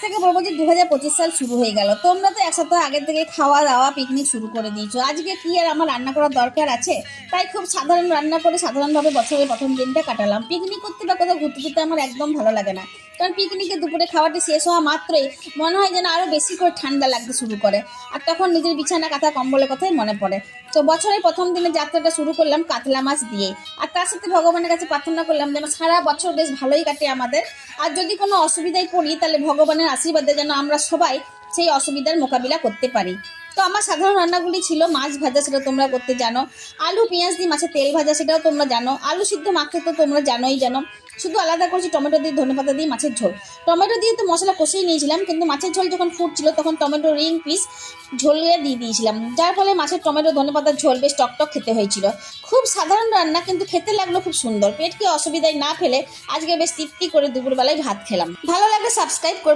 থেকে বলবো যে 2025 সাল শুরু হয়ে গেল। তোমরা তো এক সপ্তাহ আগের থেকে খাওয়া দাওয়া পিকনিক শুরু করে দিয়েছো। আজকে কি আর আমার রান্না করার দরকার আছে? তাই খুব সাধারণ রান্না করে সাধারণভাবে বছরের প্রথম দিনটা কাটালাম। পিকনিক করতে বা কোথাও ঘুরতে যেতে আমার একদম ভালো লাগে না, কারণ পিকনিকে দুপুরে খাওয়াটা শেষ হওয়া মাত্রই মনে হয় যেন আরো বেশি করে ঠান্ডা লাগতে শুরু করে, আর তখন নিজের বিছানা কাঁথা কম্বলের কথাই মনে পড়ে। তো বছরের প্রথম দিনে যাত্রাটা শুরু করলাম কাতলা মাছ দিয়ে, আর তার সাথে ভগবানের কাছে প্রার্থনা করলাম যেন সারা বছর বেশ ভালোই কাটে আমাদের। আর যদি কোনো অসুবিধায় পড়ি তাহলে ভগবানের আশীর্বাদে যেন আমরা সবাই সেই অসুবিধার মোকাবিলা করতে পারি। তো আমার সাধারণ রান্নাগুলি ছিল মাছ ভাজা, সেটা তোমরা করতে জানো। আলু পেঁয়াজ দিয়ে মাছের তেল ভাজা, সেটাও তোমরা জানো। আলু সিদ্ধ মাখতে তো তোমরা জানো। শুধু আলাদা করছি টমেটো দিয়ে ধনেপাতা দিয়ে মাছের ঝোল। টমেটো দিয়ে তো মশলা কষিয়ে নিয়েছিলাম, কিন্তু মাছের ঝোল যখন ফুটছিল তখন টমেটো রিং পিস ঝোলিয়ে দিয়ে দিয়েছিলাম, যার ফলে মাছের টমেটো ধনেপাতার ঝোল বেশ টকটক খেতে হয়েছিল। খুব সাধারণ রান্না, কিন্তু খেতে লাগলো খুব সুন্দর। পেটকে অসুবিধায় না ফেলে আজকে বেশ তৃপ্তি করে দুপুরবেলায় ভাত খেলাম। ভালো লাগলে সাবস্ক্রাইব করবে।